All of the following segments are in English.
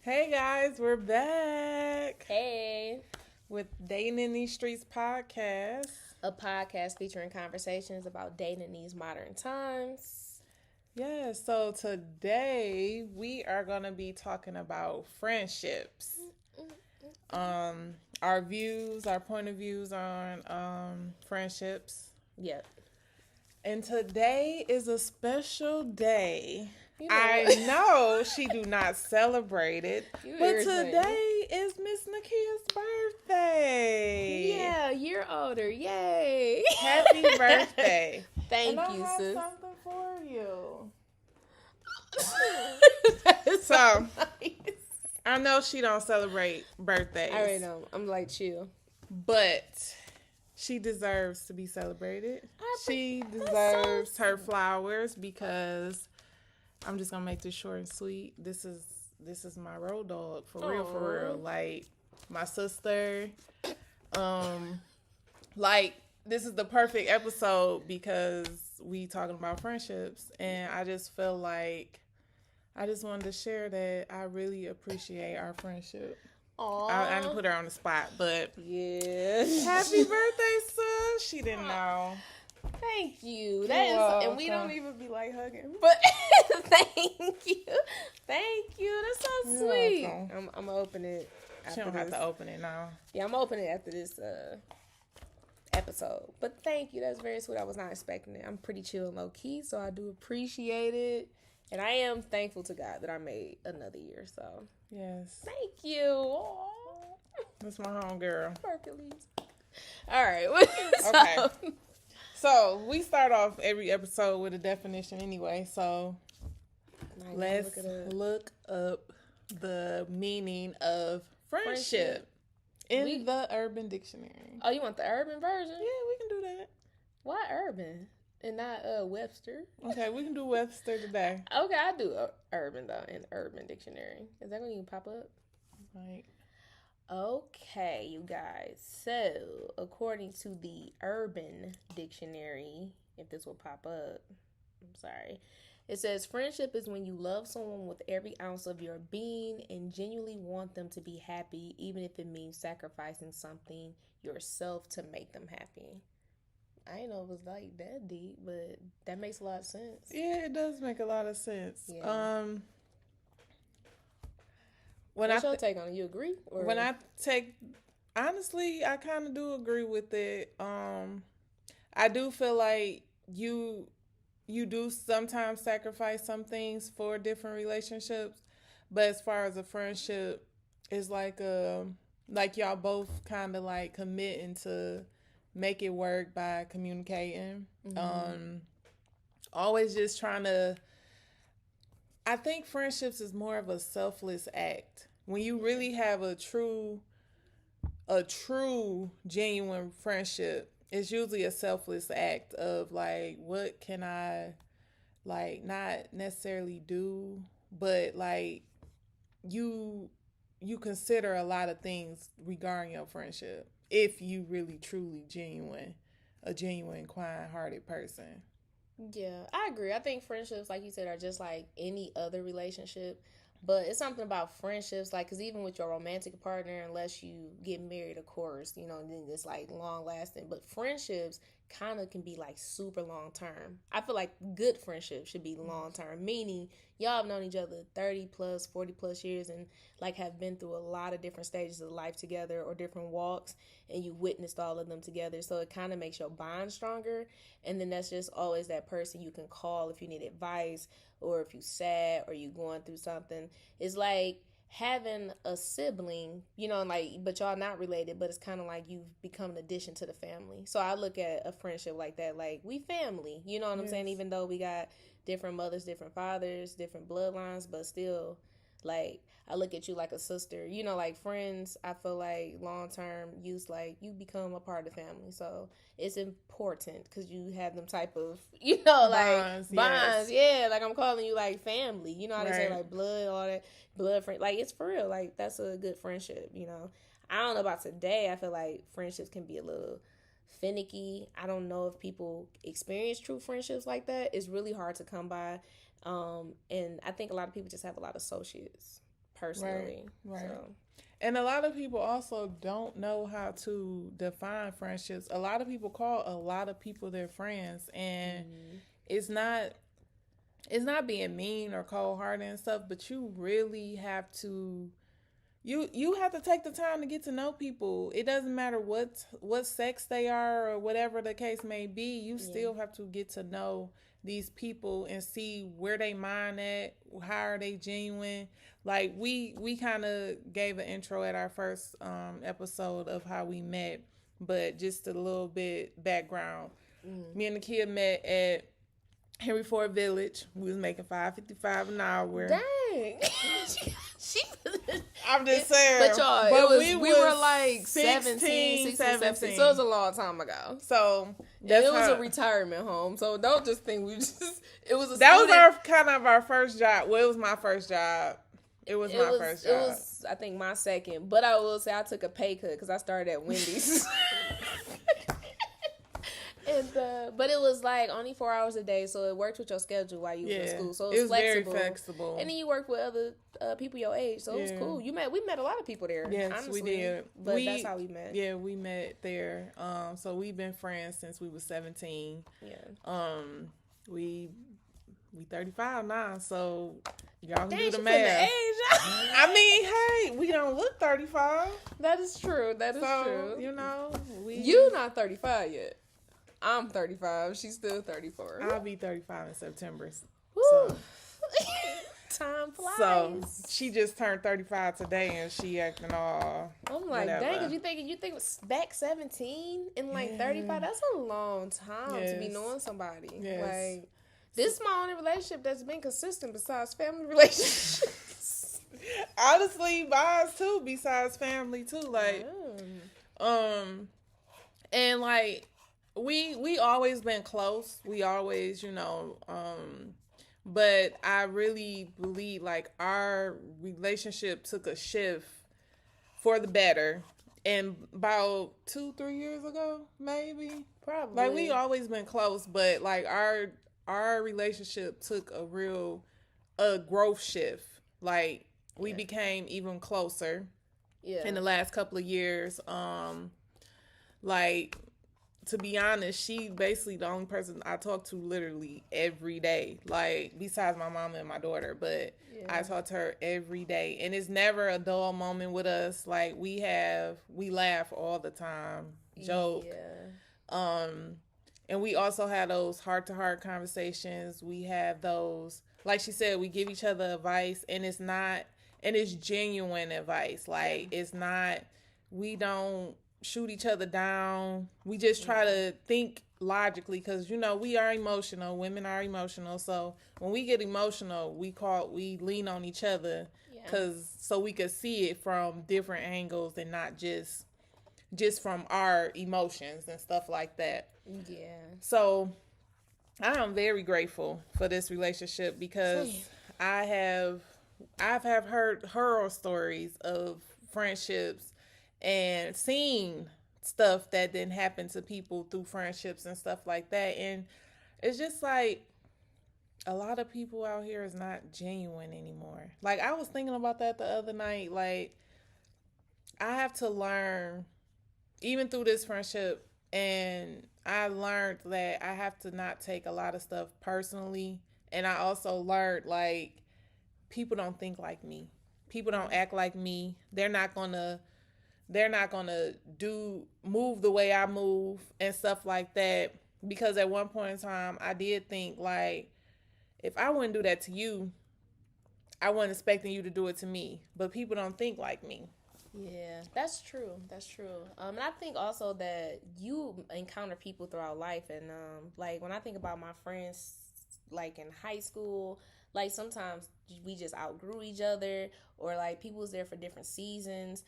Hey guys, we're back Hey, with Dating in These Streets podcast. a podcast featuring conversations about dating in these modern times. Yeah, so today we are going to be talking about friendships. Our views, our point of views on friendships. Yep. And today is a special day. You know I what? know she do not celebrate it, You but irritating. today is Miss Nikia's birthday. Yeah, you're older. Yay. Happy birthday. Thank and you, I have sis. something for you. That's So, nice. I know she don't celebrate birthdays. I already know. I'm like, chill. But she deserves to be celebrated. She deserves her flowers because I'm just gonna make this short and sweet. This is my road dog for real. Like my sister. Like this is the perfect episode because we talking about friendships, and I just feel like I just wanted to share that I really appreciate our friendship. Aww. I didn't put her on the spot, but Yeah. happy birthday, sis. She didn't know. Thank you. You're That is, welcome. and we don't even be like hugging, but thank you. That's so You're sweet. welcome. I'm gonna open it. She don't have to open it now. Yeah, I'm gonna open it after this episode. But thank you. That's very sweet. I was not expecting it. I'm pretty chill and low key, so I do appreciate it, and I am thankful to God that I made another year. So Yes. thank you. Aww. That's my home girl. Perfectly. All right. Okay. So we start off every episode with a definition anyway. So let's look up the meaning of friendship in the Urban Dictionary. Oh, you want the urban version? Yeah, we can do that. Why urban and not Webster? Okay, we can do Webster today. Okay, I do urban though in Urban Dictionary. Is that going to pop up? Right. Okay, you guys. So, according to the Urban Dictionary, if this will pop up, I'm sorry. It says friendship is when you love someone with every ounce of your being and genuinely want them to be happy, even if it means sacrificing something yourself to make them happy. I didn't know it was like that deep, but that makes a lot of sense. Yeah, it does make a lot of sense. Yeah. What's your take on it? You agree? Or? Honestly, I kind of do agree with it. I do feel like you do sometimes sacrifice some things for different relationships, but as far as a friendship, it's like y'all both kind of like committing to make it work by communicating. Mm-hmm. Always just trying to. I think friendships is more of a selfless act. When you really have a true, genuine friendship, it's usually a selfless act of like, what can I, like, not necessarily do, but like, you consider a lot of things regarding your friendship if you really, truly a genuine, kind-hearted person. Yeah, I agree. I think friendships, like you said, are just like any other relationship. But it's something about friendships, like, because even with your romantic partner, unless you get married, of course, then it's like long lasting. But friendships kind of can be like super long term. I feel like good friendships should be long term, meaning y'all have known each other 30 plus, 40 plus years and like have been through a lot of different stages of life together or different walks, and you witnessed all of them together. So it kind of makes your bond stronger. And then that's just always that person you can call if you need advice or if you're sad or you're going through something. It's like having a sibling, but y'all not related, but it's kind of like you've become an addition to the family. So I look at a friendship like that, like we family, you know what I'm saying? Even though we got different mothers, different fathers, different bloodlines, but still, like, I look at you like a sister, like friends. I feel like long-term use, like you become a part of the family. So it's important because you have them type of, bonds. Yes. Yeah. Like I'm calling you like family, you know how they say like blood, all that blood friend. Like it's for real. Like that's a good friendship, I don't know about today. I feel like friendships can be a little finicky. I don't know if people experience true friendships like that. It's really hard to come by. And I think a lot of people just have a lot of associates. personally. Right. So. And a lot of people also don't know how to define friendships. A lot of people call a lot of people their friends, and it's not being mean or cold hearted and stuff, but you really have to you have to take the time to get to know people. It doesn't matter what sex they are or whatever the case may be. You still have to get to know these people and see where they mind at, how are they genuine. Like we kind of gave an intro at our first episode of how we met, but just a little bit background. Me and Nikia met at Henry Ford Village. We was making $5.55 an hour. Dang. she I'm just saying. But y'all, we were like 17, 17. So it was a long time ago. So it was a retirement home. So don't just think we just. It was a. That was our first job. Well, it was my first job. It was my first job. It was, I think, my second. But I will say I took a pay cut because I started at Wendy's. But it was like only 4 hours a day, so it worked with your schedule while you was in school. So it was flexible. Very flexible. And then you worked with other people your age, so it was cool. We met a lot of people there. Yes, honestly, we did. But that's how we met. Yeah, we met there. So we've been friends since we was 17. Yeah. We 35 now, so y'all can Dang, do the math. I mean, hey, we don't look 35. That is true. That is true. You know, you not 35 yet. I'm 35. She's still 34. I'll be 35 in September. Woo. So. Time flies. So she just turned 35 today, and she acting all. I'm like, whatever. dang, you think back 17 and like 35? That's a long time to be knowing somebody. Yes. Like, this is my only relationship that's been consistent besides family relationships. Honestly, mine too. Besides family too, like, and like. We always been close. We always, but I really believe like our relationship took a shift for the better. And about 2-3 years ago, maybe. Probably. Like we always been close, but like our relationship took a growth shift. Like we became even closer in the last couple of years. Like, to be honest, she basically the only person I talk to literally every day. Like, besides my mama and my daughter, but I talk to her every day. And it's never a dull moment with us. Like, we laugh all the time, joke. Yeah. And we also have those heart-to-heart conversations. We have those, like she said, we give each other advice, and it's genuine advice. Like, it's not, we don't shoot each other down. We just try to think logically because, we are emotional. Women are emotional. So when we get emotional, we lean on each other so we could see it from different angles and not just from our emotions and stuff like that. Yeah. So I am very grateful for this relationship because I've heard horror stories of friendships and seen stuff that didn't happen to people through friendships and stuff like that. And it's just like a lot of people out here is not genuine anymore. Like, I was thinking about that the other night. Like, I have to learn, even through this friendship, and I learned that I have to not take a lot of stuff personally. And I also learned, like, people don't think like me. People don't act like me. They're not gonna move the way I move and stuff like that. Because at one point in time, I did think, like, if I wouldn't do that to you, I wasn't expecting you to do it to me. But people don't think like me. Yeah, that's true. That's true. And I think also that you encounter people throughout life. And, like, when I think about my friends, like, in high school, like, sometimes we just outgrew each other, or, like, people was there for different seasons.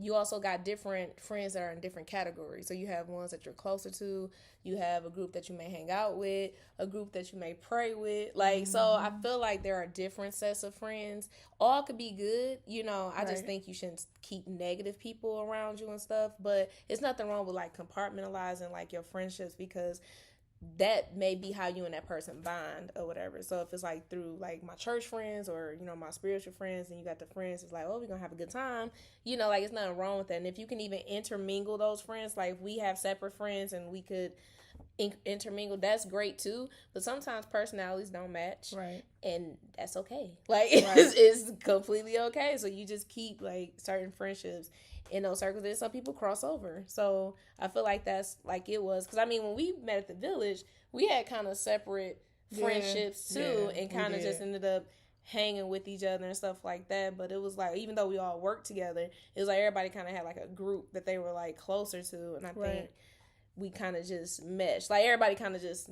You also got different friends that are in different categories. So you have ones that you're closer to. You have a group that you may hang out with, a group that you may pray with. Like, so I feel like there are different sets of friends. All could be good. I just think you shouldn't keep negative people around you and stuff. But it's nothing wrong with, like, compartmentalizing, like, your friendships, because that may be how you and that person bond or whatever. So if it's like through like my church friends or, you know, my spiritual friends, and you got the friends, it's like, oh, we're gonna have a good time, you know, like it's nothing wrong with that. And if you can even intermingle those friends, like if we have separate friends and we could intermingle, that's great too. But sometimes personalities don't match, Right. and that's okay. Like Right. it's completely okay. So you just keep like certain friendships in those circles. Then some people cross over. So I feel like that's like it was, because I mean when we met at the village, we had kind of separate friendships too, and kind of just ended up hanging with each other and stuff like that. But it was like, even though we all worked together, it was like everybody kind of had like a group that they were like closer to, and I think we kind of just meshed. Like everybody kind of just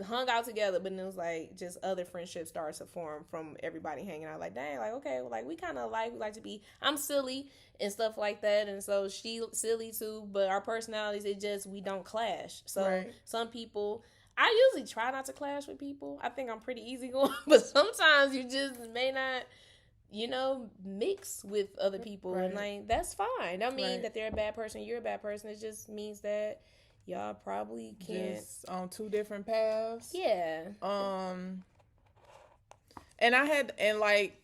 hung out together, but then it was like just other friendships started to form from everybody hanging out. Like, dang, like okay, well, like we kind of we like to be. I'm silly and stuff like that, and so she silly too. But our personalities, it just we don't clash. So some people, I usually try not to clash with people. I think I'm pretty easygoing, but sometimes you just may not, you know, mix with other people, and like that's fine. Don't mean that they're a bad person, you're a bad person. It just means that y'all probably can't, just on two different paths. Yeah. And I had, and like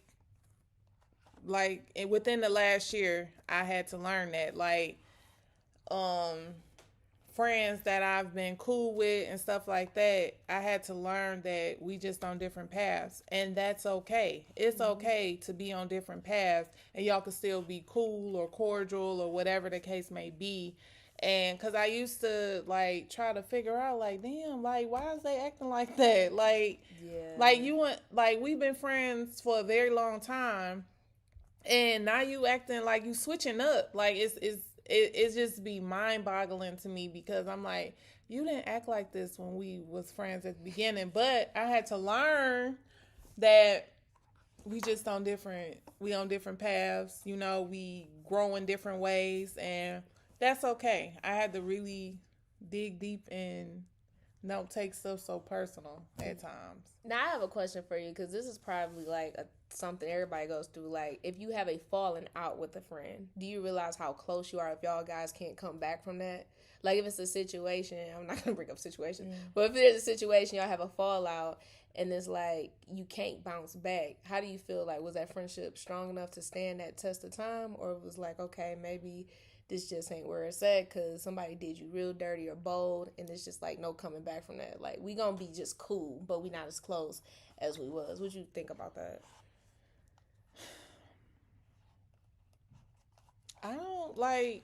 within the last year, I had to learn that, like, friends that I've been cool with and stuff like that, I had to learn that we just on different paths, and that's okay. It's okay to be on different paths, and y'all can still be cool or cordial or whatever the case may be. And because I used to like try to figure out, like, damn, like why is they acting like that? Like, like you want, like we've been friends for a very long time, and now you acting like you switching up. Like it's just be mind boggling to me, because I'm like, you didn't act like this when we was friends at the beginning. But I had to learn that we just on different paths. You know, we grow in different ways, and that's okay. I had to really dig deep and don't take stuff so personal at times. Now I have a question for you, because this is probably like something everybody goes through. Like, if you have a falling out with a friend, do you realize how close you are if y'all guys can't come back from that? Like, if it's a situation, I'm not gonna bring up situations, but if there's a situation y'all have a fallout and it's like you can't bounce back, how do you feel? Like, was that friendship strong enough to stand that test of time, or it was like, okay, maybe this just ain't where it's at because somebody did you real dirty or bold, and it's just like no coming back from that? Like, we gonna be just cool, but we not as close as we was. What you think about that? I don't like.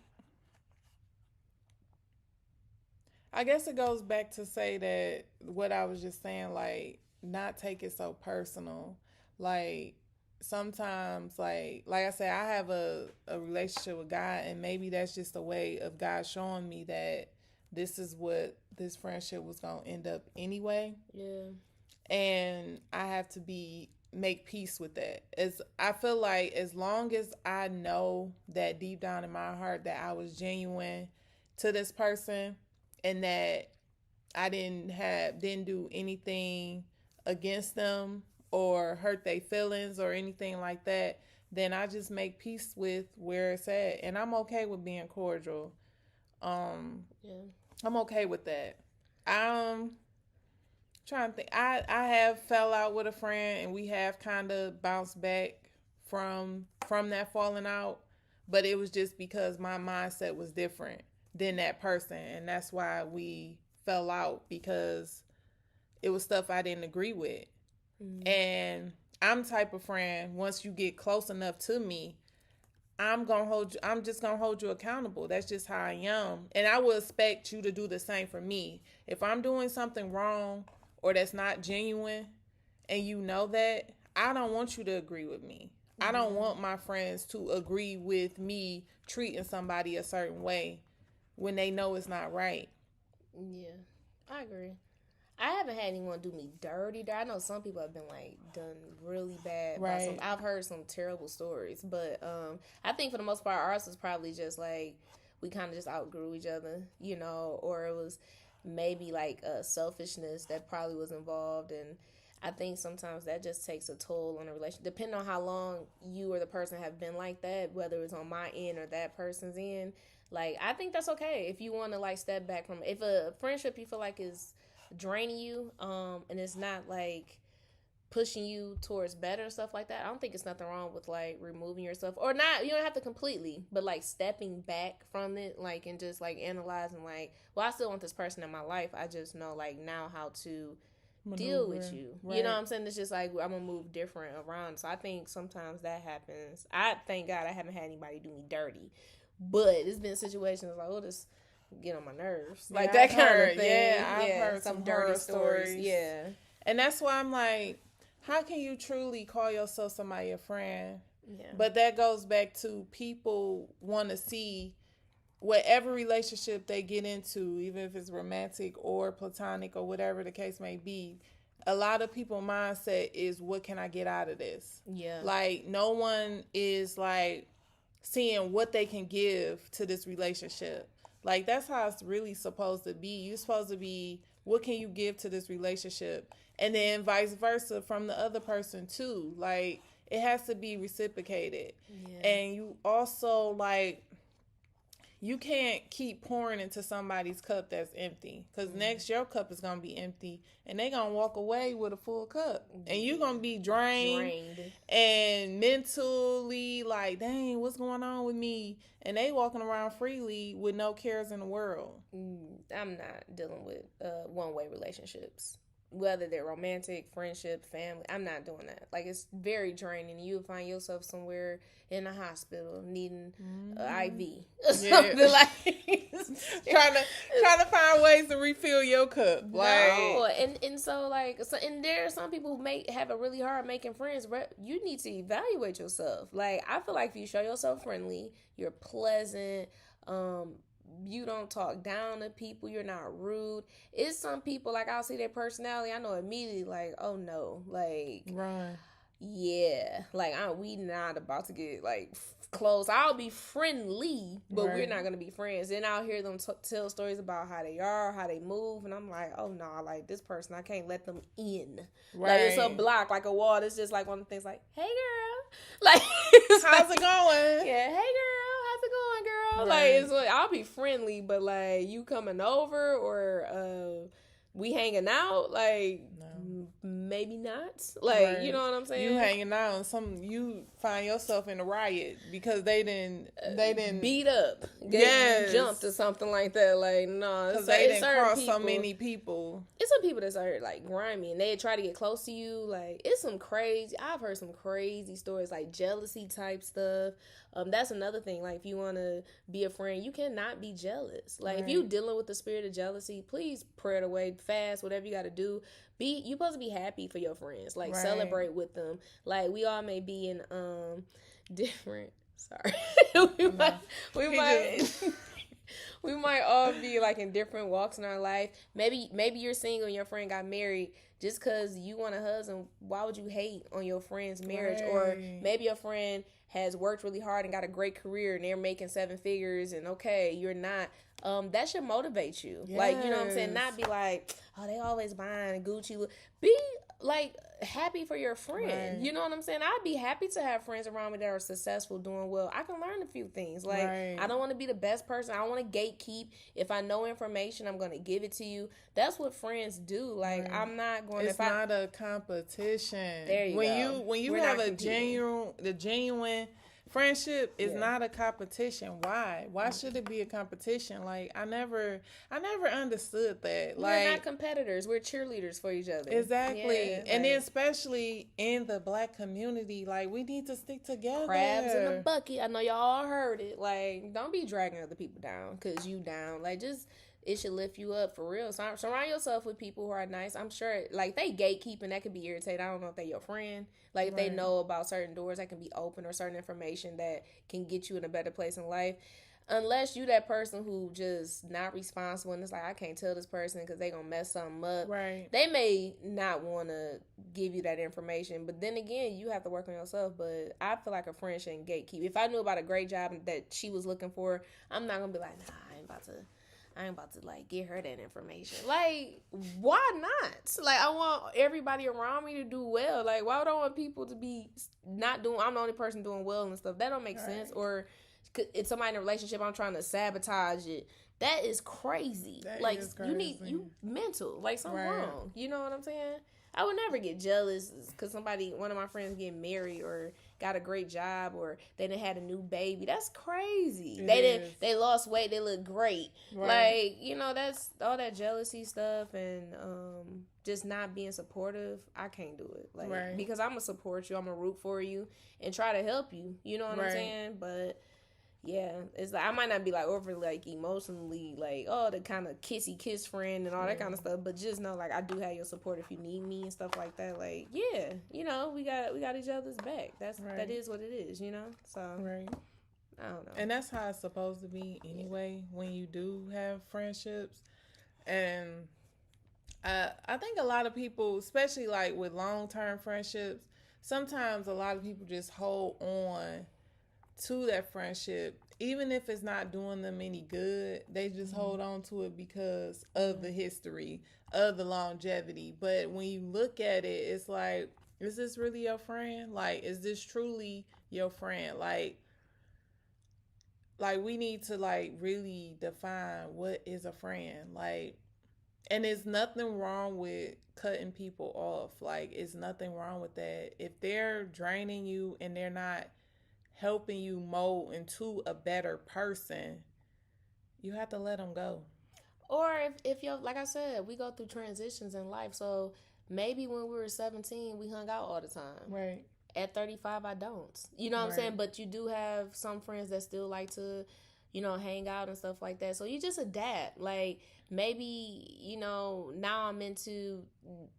I guess it goes back to say that what I was just saying, like, not take it so personal. Like, sometimes, like I said, I have a relationship with God, and maybe that's just a way of God showing me that this is what this friendship was gonna end up anyway. Yeah. And I have to make peace with that. As I feel like, as long as I know that deep down in my heart that I was genuine to this person, and that I didn't do anything against them or hurt their feelings or anything like that, then I just make peace with where it's at, and I'm okay with being cordial. I'm okay with that. I'm trying to think. I have fell out with a friend, and we have kind of bounced back from that falling out, but it was just because my mindset was different than that person, and that's why we fell out, because it was stuff I didn't agree with. And I'm the type of friend, once you get close enough to me, I'm just gonna hold you accountable. That's just how I am, and I will expect you to do the same for me. If I'm doing something wrong or that's not genuine, and you know that, I don't want you to agree with me. I don't want my friends to agree with me treating somebody a certain way when they know it's not right. Yeah, I agree. I haven't had anyone do me dirty. I know some people have been like done really bad. Right. I've heard some terrible stories, but I think for the most part, ours was probably just like we kind of just outgrew each other, you know, or it was maybe like selfishness that probably was involved, and I think sometimes that just takes a toll on a relationship, depending on how long you or the person have been like that, whether it's on my end or that person's end. Like, I think that's okay if you want to like step back from, if a friendship you feel like is draining you, and it's not like pushing you towards better and stuff like that, I don't think it's nothing wrong with like removing yourself, or not. You don't have to completely, but like stepping back from it, like, and just like analyzing, like, well, I still want this person in my life. I just know like now how to deal with you. Right. You know what I'm saying? It's just like I'm gonna move different around. So I think sometimes that happens. I thank God I haven't had anybody do me dirty, but it's been situations like, oh, this get on my nerves, like that kind of thing. Yeah, I've heard some dirty stories. Yeah, and that's why I'm like, how can you truly call yourself somebody a friend? yeah. But that goes back to people want to see whatever relationship they get into, even if it's romantic or platonic or whatever the case may be. A lot of people's mindset is, what can I get out of this? Yeah. Like, no one is like seeing what they can give to this relationship. Like, that's how it's really supposed to be. You're supposed to be, what can you give to this relationship? And then vice versa from the other person too. Like, it has to be reciprocated. Yeah. And you also, like, you can't keep pouring into somebody's cup that's empty, because next your cup is going to be empty and they going to walk away with a full cup, and you're going to be drained and mentally like, dang, what's going on with me? And they walking around freely with no cares in the world. I'm not dealing with one-way relationships, whether they're romantic, friendship, family. I'm not doing that. Like, it's very draining. You'll find yourself somewhere in a hospital needing an IV or something like trying to find ways to refill your cup. Like, no, and so like, so, and there are some people who have a really hard making friends. You need to evaluate yourself. Like, I feel like if you show yourself friendly, you're pleasant, you don't talk down to people, you're not rude. It's some people, like, I'll see their personality, I know immediately, like, oh no, like, run. Yeah, like, we not about to get like close. I'll be friendly, but we're not gonna be friends. Then I'll hear them tell stories about how they are, how they move, and I'm like, oh no, like, this person, I can't let them in. Right. Like, it's a block, like a wall. It's just like one of the things, like, hey girl, like, how's it going? Yeah, hey girl, how's it going, girl? Right. Like, it's like, I'll be friendly, but like, you coming over or we hanging out, like, maybe not. Like, you know what I'm saying? You hanging out and you find yourself in a riot because they didn't beat up, jumped or something like that. Like, no, because they didn't cross people, so many people. It's some people that are like grimy and they try to get close to you. Like, it's some crazy. I've heard some crazy stories, like jealousy type stuff. That's another thing. Like, if you want to be a friend, you cannot be jealous. Like, if you dealing with the spirit of jealousy, please pray it away, fast, whatever you got to do. You supposed to be happy for your friends. Like, celebrate with them. Like, we all may be in different. Sorry, we might all be like in different walks in our life. Maybe you're single and your friend got married. Just because you want a husband, why would you hate on your friend's marriage? Or maybe your friend has worked really hard and got a great career and they're making 7 figures and okay, you're not. That should motivate you. Yes. Like, you know what I'm saying? Not be like, oh, they always buying Gucci. Be like happy for your friend. You know what I'm saying? I'd be happy to have friends around me that are successful, doing well. I can learn a few things. Like, I don't want to be the best person. I don't want to gatekeep. If I know information, I'm going to give it to you. That's what friends do. Like, I'm not going to... It's not a competition. There you go. When you have the genuine friendship is not a competition. Why? Why should it be a competition? Like, I never understood that. We're not competitors. We're cheerleaders for each other. Exactly. Yeah, and then especially in the Black community, like, we need to stick together. Crabs in a bucket. I know y'all all heard it. Like, don't be dragging other people down because you down. Like, just... it should lift you up for real. So surround yourself with people who are nice. I'm sure, like, they gatekeeping, that could be irritating. I don't know if they your friend. Like, if they know about certain doors that can be open or certain information that can get you in a better place in life. Unless you that person who just not responsible and it's like, I can't tell this person because they gonna mess something up. Right. They may not want to give you that information. But then again, you have to work on yourself. But I feel like a friend shouldn't gatekeep. If I knew about a great job that she was looking for, I'm not gonna be like, nah, I ain't about to like get her that information. Like, why not? Like, I want everybody around me to do well. Like, why would I want people to be not doing? I'm the only person doing well and stuff. That don't make sense. Or it's somebody in a relationship, I'm trying to sabotage it. That is crazy. That Like, is crazy. you mental. Like, something Right. wrong. You know what I'm saying? I would never get jealous because one of my friends getting married or got a great job or they done had a new baby. That's crazy. They lost weight. They look great. Right. Like, you know, that's all that jealousy stuff and just not being supportive. I can't do it. Like, Right. because I'm gonna support you. I'm gonna root for you and try to help you. You know what I'm saying? But yeah, it's like I might not be like overly like emotionally like the kind of kissy kiss friend and all that kind of stuff, but just know like I do have your support if you need me and stuff like that. Like yeah, you know we got each other's back. That is what it is, you know. So right. I don't know, and that's how it's supposed to be anyway. When you do have friendships, and I think a lot of people, especially like with long term friendships, sometimes a lot of people just hold on to that friendship, even if it's not doing them any good. They just hold on to it because of the history, of the longevity. But when you look at it, it's like, is this really your friend? Like, is this truly your friend? Like we need to like really define what is a friend. Like, and there's nothing wrong with cutting people off. Like, it's nothing wrong with that. If they're draining you and they're not helping you mold into a better person, you have to let them go. or if you're like I said, we go through transitions in life. So maybe when we were 17, we hung out all the time. Right. At 35, I don't. You know what I'm saying? But you do have some friends that still like to, you know, hang out and stuff like that. So you just adapt. Like maybe, you know, now I'm into,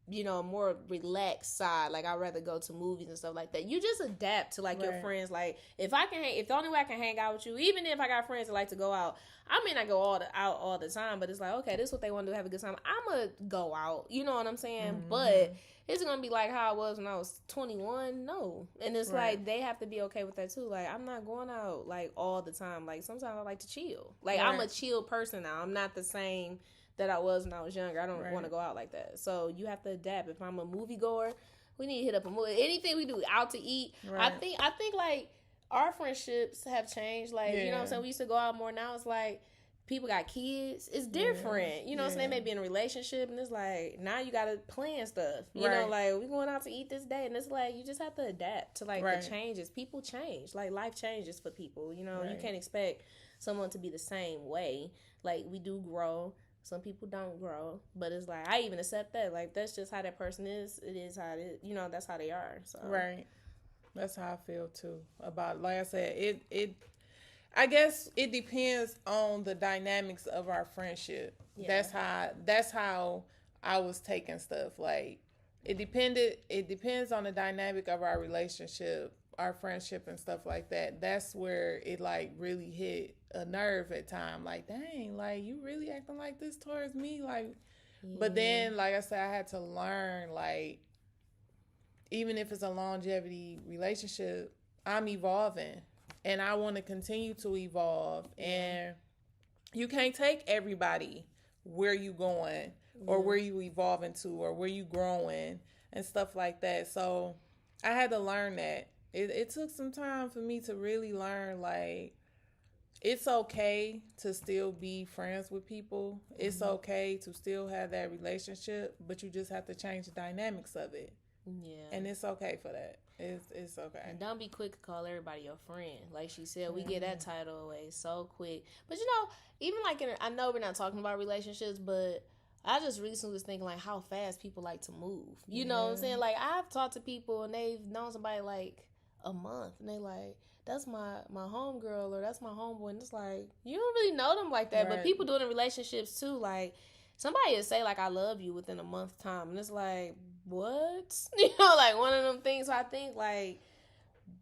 you know, a more relaxed side. Like I'd rather go to movies and stuff like that. You just adapt to like your friends. Like if the only way I can hang out with you, even if I got friends that like to go out, I may not go out all the time, but it's like, okay, this is what they want to do, have a good time. I'm going to go out. You know what I'm saying? But it's going to be like how I was when I was 21. No. And it's like they have to be okay with that too. Like I'm not going out like all the time. Like sometimes I like to chill. Like I'm a chill person now. I'm not the same that I was when I was younger. I don't want to go out like that. So you have to adapt. If I'm a movie goer, we need to hit up a movie. Anything we do out to eat. I think like our friendships have changed. Like, you know what I'm saying? We used to go out more. Now it's like people got kids. It's different. You know what I'm saying? They may be in a relationship and it's like, now you got to plan stuff. You know, like, we going out to eat this day. And it's like, you just have to adapt to, like, the changes. People change. Like, life changes for people. You know, you can't expect someone to be the same way. Like, we do grow. Some people don't grow. But it's like, I even accept that. Like, that's just how that person is. It is how it is. You know, that's how they are. So. Right. That's how I feel too about, like I said, I guess it depends on the dynamics of our friendship. Yeah. That's how I was taking stuff. Like it depends on the dynamic of our relationship, our friendship and stuff like that. That's where it like really hit a nerve at time. Like, dang, like you really acting like this towards me? Like but then like I said, I had to learn, like, even if it's a longevity relationship, I'm evolving and I want to continue to evolve. And you can't take everybody where you going or where you evolving to or where you growing and stuff like that. So I had to learn that. It took some time for me to really learn, like, it's okay to still be friends with people. It's okay to still have that relationship, but you just have to change the dynamics of it. Yeah. And it's okay for that. It's okay. And don't be quick to call everybody your friend. Like she said, we get that title away so quick. But you know, even like I know we're not talking about relationships, but I just recently was thinking like how fast people like to move. You know what I'm saying? Like I've talked to people and they've known somebody like a month and they like, that's my homegirl or that's my homeboy. And it's like, you don't really know them like that. But people do it in relationships too. Like somebody will say like I love you within a month's time. And it's like, what? You know, like one of them things. So I think like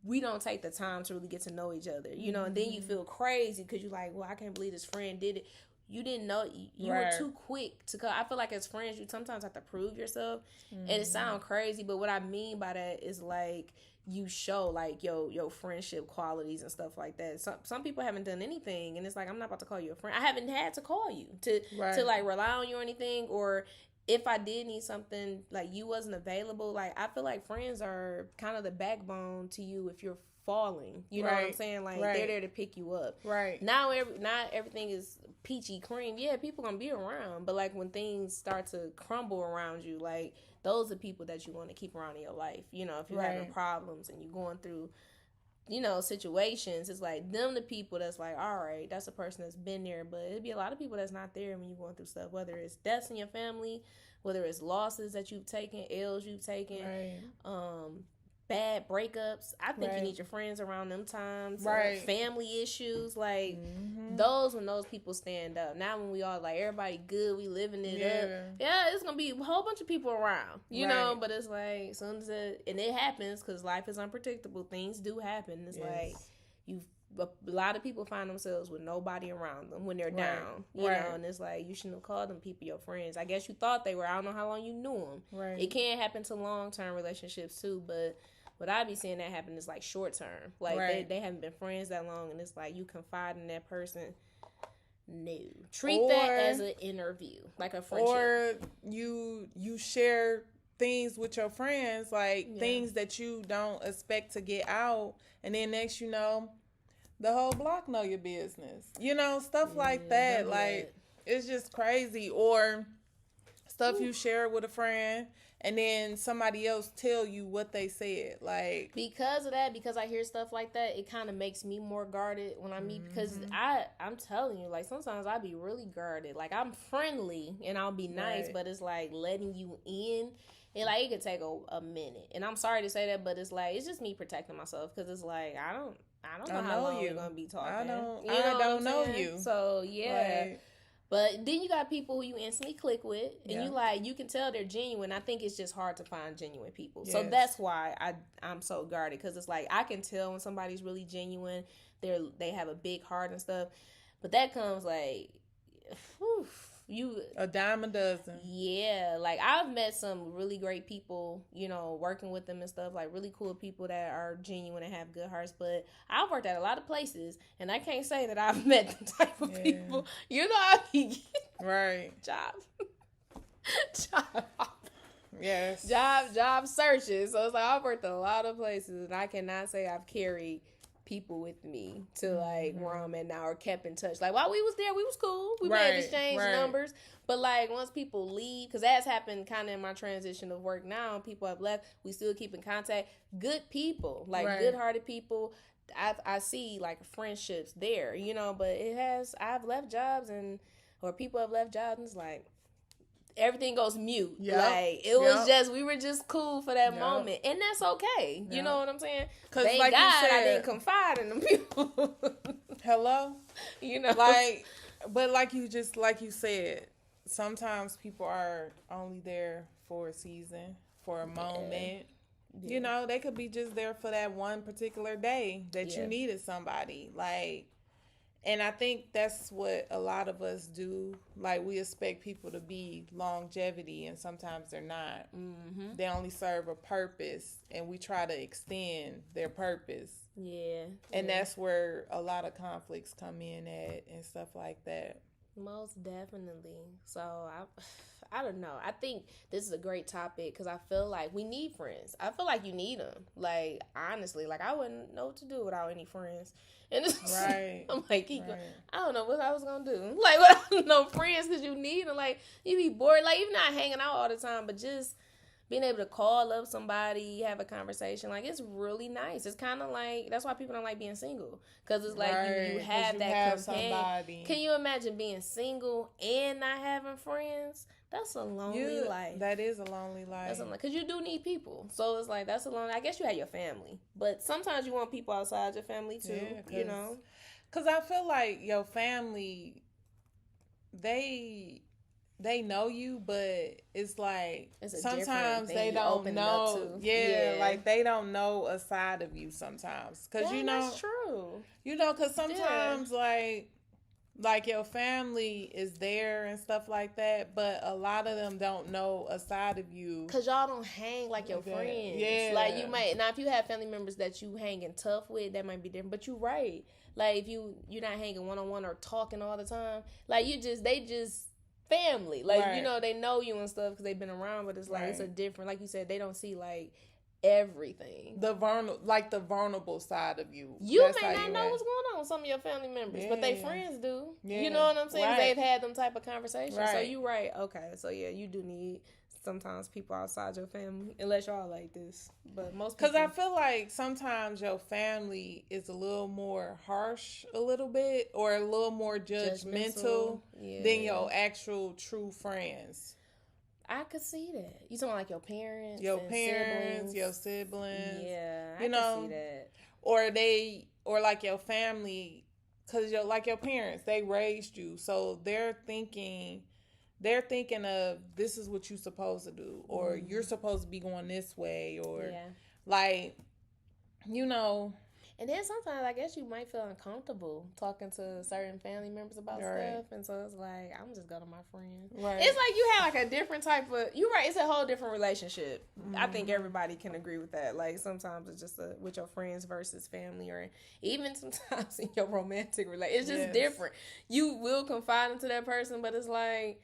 we don't take the time to really get to know each other, you know, and then you feel crazy because you're like, well, I can't believe this friend did it. You didn't know, you were too quick to come. I feel like as friends, you sometimes have to prove yourself, and it sounds crazy, but what I mean by that is like you show like your friendship qualities and stuff like that. Some people haven't done anything, and it's like, I'm not about to call you a friend. I haven't had to call you to like rely on you or anything, or if I did need something, like you wasn't available, like I feel like friends are kind of the backbone to you if you're falling. You know what I'm saying? Like they're there to pick you up. Right. Now, not everything is peachy cream. Yeah, people gonna be around, but like when things start to crumble around you, like those are people that you want to keep around in your life. You know, if you're having problems and you're going through, you know, situations, it's like them the people that's like, all right, that's a person that's been there. But it'd be a lot of people that's not there when you're going through stuff, whether it's deaths in your family, whether it's losses that you've taken, L's you've taken, bad breakups. I think you need your friends around them times. Family issues, like those, when those people stand up. Now when we all like everybody good, we living it up. Yeah, it's gonna be a whole bunch of people around, you know. But it's like as soon as it happens, because life is unpredictable. Things do happen. It's like a lot of people find themselves with nobody around them when they're down, you know, and it's like you shouldn't have called them people your friends. I guess you thought they were. I don't know how long you knew them. It can happen to long-term relationships too, but what I be seeing that happen is like short-term. Like they haven't been friends that long, and it's like you confide in that person. No, treat that as an interview, like a friendship. Or you share things with your friends, like things that you don't expect to get out, and then next you know, the whole block know your business. You know, stuff like that. Like, it's just crazy. Or stuff you share with a friend, and then somebody else tell you what they said. Like, because of that, because I hear stuff like that, it kind of makes me more guarded when I meet. Because I'm telling you, like, sometimes I be really guarded. Like, I'm friendly and I'll be nice, but it's like letting you in. And like it could take a minute. And I'm sorry to say that, but it's like it's just me protecting myself, because it's like I don't know how long we're gonna be talking. I don't know you. So yeah. Like, but then you got people who you instantly click with, and you can tell they're genuine. I think it's just hard to find genuine people. Yes. So that's why I'm so guarded, because it's like I can tell when somebody's really genuine. They have a big heart and stuff, but that comes like, whew, you a dime a dozen. Yeah, like I've met some really great people, you know, working with them and stuff, like really cool people that are genuine and have good hearts. But I've worked at a lot of places, and I can't say that I've met the type of people, you know, I be job searches. So it's like I've worked at a lot of places, and I cannot say I've carried people with me to like where I'm at now, or kept in touch. Like while we was there, we was cool. We made exchange numbers. But like once people leave, because that's happened kind of in my transition of work now, people have left, we still keep in contact. Good people, like good-hearted people. I see like friendships there, you know. But I've left jobs, or people have left jobs, and it's like everything goes mute. Like it was just, we were just cool for that moment, and that's okay. You know what I'm saying? Because thank God I didn't confide in them people. Hello, you know, like, but like you said, sometimes people are only there for a season, for a moment. You know, they could be just there for that one particular day that you needed somebody. Like, and I think that's what a lot of us do. Like, we expect people to be longevity, and sometimes they're not. They only serve a purpose, and we try to extend their purpose. And that's where a lot of conflicts come in at and stuff like that. Most definitely. So I don't know. I think this is a great topic, because I feel like we need friends. I feel like you need them. Like, honestly, like I wouldn't know what to do without any friends. And it's, I'm like, I don't know what I was gonna do. Like, without no friends, because you need them. Like, you be bored. Like, even not hanging out all the time, but just being able to call up somebody, have a conversation, like, it's really nice. It's kind of like, that's why people don't like being single, because it's like you have that companion. Somebody. Can you imagine being single and not having friends? That's a lonely life. That is a lonely life. Because you do need people. So it's like, that's a lonely, I guess you have your family, but sometimes you want people outside your family too, you know? Because I feel like your family, they know you, but it's like sometimes they don't know. Like they don't know a side of you sometimes. Because you know, that's true. You know, because sometimes like your family is there and stuff like that, but a lot of them don't know a side of you. Because y'all don't hang like your friends. Like you might, now if you have family members that you hanging tough with, that might be different. But you're right. Like if you're not hanging one-on-one or talking all the time, like they just family. Like, right. you know, they know you and stuff because they've been around, but it's like, it's a different, like you said, they don't see, like, everything. The vulnerable side of you. You may not know what's going on with some of your family members, but they friends do. Yeah. You know what I'm saying? Right. They've had them type of conversations. Right. So you right. Okay. So yeah, you do need sometimes people outside your family, unless y'all like this. But most people, because I feel like sometimes your family is a little more harsh, a little bit, or a little more judgmental than your actual true friends. I could see that. You talking like your parents, siblings. Your siblings. Yeah, I can see that. Or like your family, because your parents, they raised you, so they're thinking of, this is what you're supposed to do, or you're supposed to be going this way, or like, you know. And then sometimes I guess you might feel uncomfortable talking to certain family members about stuff, and so it's like, I'm just going to my friend. Right. It's like you have like a different type of, you're right, it's a whole different relationship. Mm-hmm. I think everybody can agree with that. Like sometimes it's just with your friends versus family, or even sometimes in your romantic relationship. It's just different. You will confide into that person, but it's like,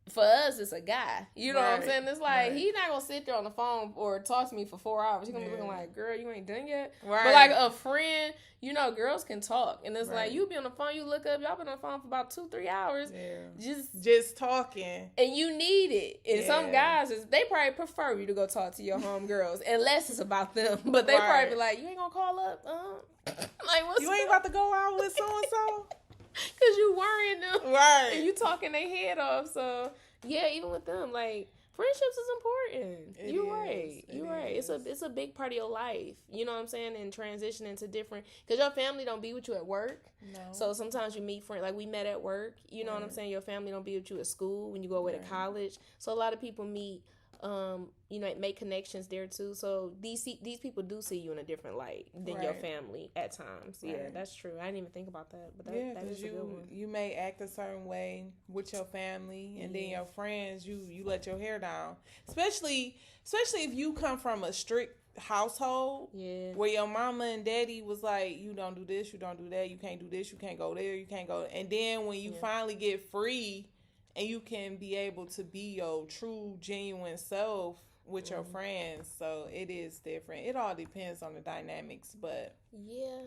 for us, it's a guy. You know what I'm saying? It's like, he's not going to sit there on the phone or talk to me for 4 hours. He's going to be looking like, girl, you ain't done yet. Right. But like a friend, you know, girls can talk. And it's like, you be on the phone, you look up, y'all been on the phone for about 2-3 hours. Yeah. Just talking. And you need it. And some guys, they probably prefer you to go talk to your homegirls, unless it's about them. But they probably be like, you ain't going to call up? Like, what's you ain't about to go out with so-and-so? Because you worrying them. Right. And you talking their head off. So, yeah, even with them, like, friendships is important. You're right. It's a big part of your life. You know what I'm saying? And transitioning to different, because your family don't be with you at work. No. So sometimes you meet friends, like we met at work. You know what I'm saying? Your family don't be with you at school when you go away to college. So a lot of people meet, you know, make connections there too. So these people do see you in a different light than your family at times. Right. Yeah, that's true. I didn't even think about that, but that is a good one. You may act a certain way with your family, and then your friends, you let your hair down. Especially if you come from a strict household, where your mama and daddy was like, you don't do this, you don't do that, you can't do this, you can't go there, you can't go. And then when you finally get free, and you can be able to be your true, genuine self with your friends. So it is different. It all depends on the dynamics, but yeah,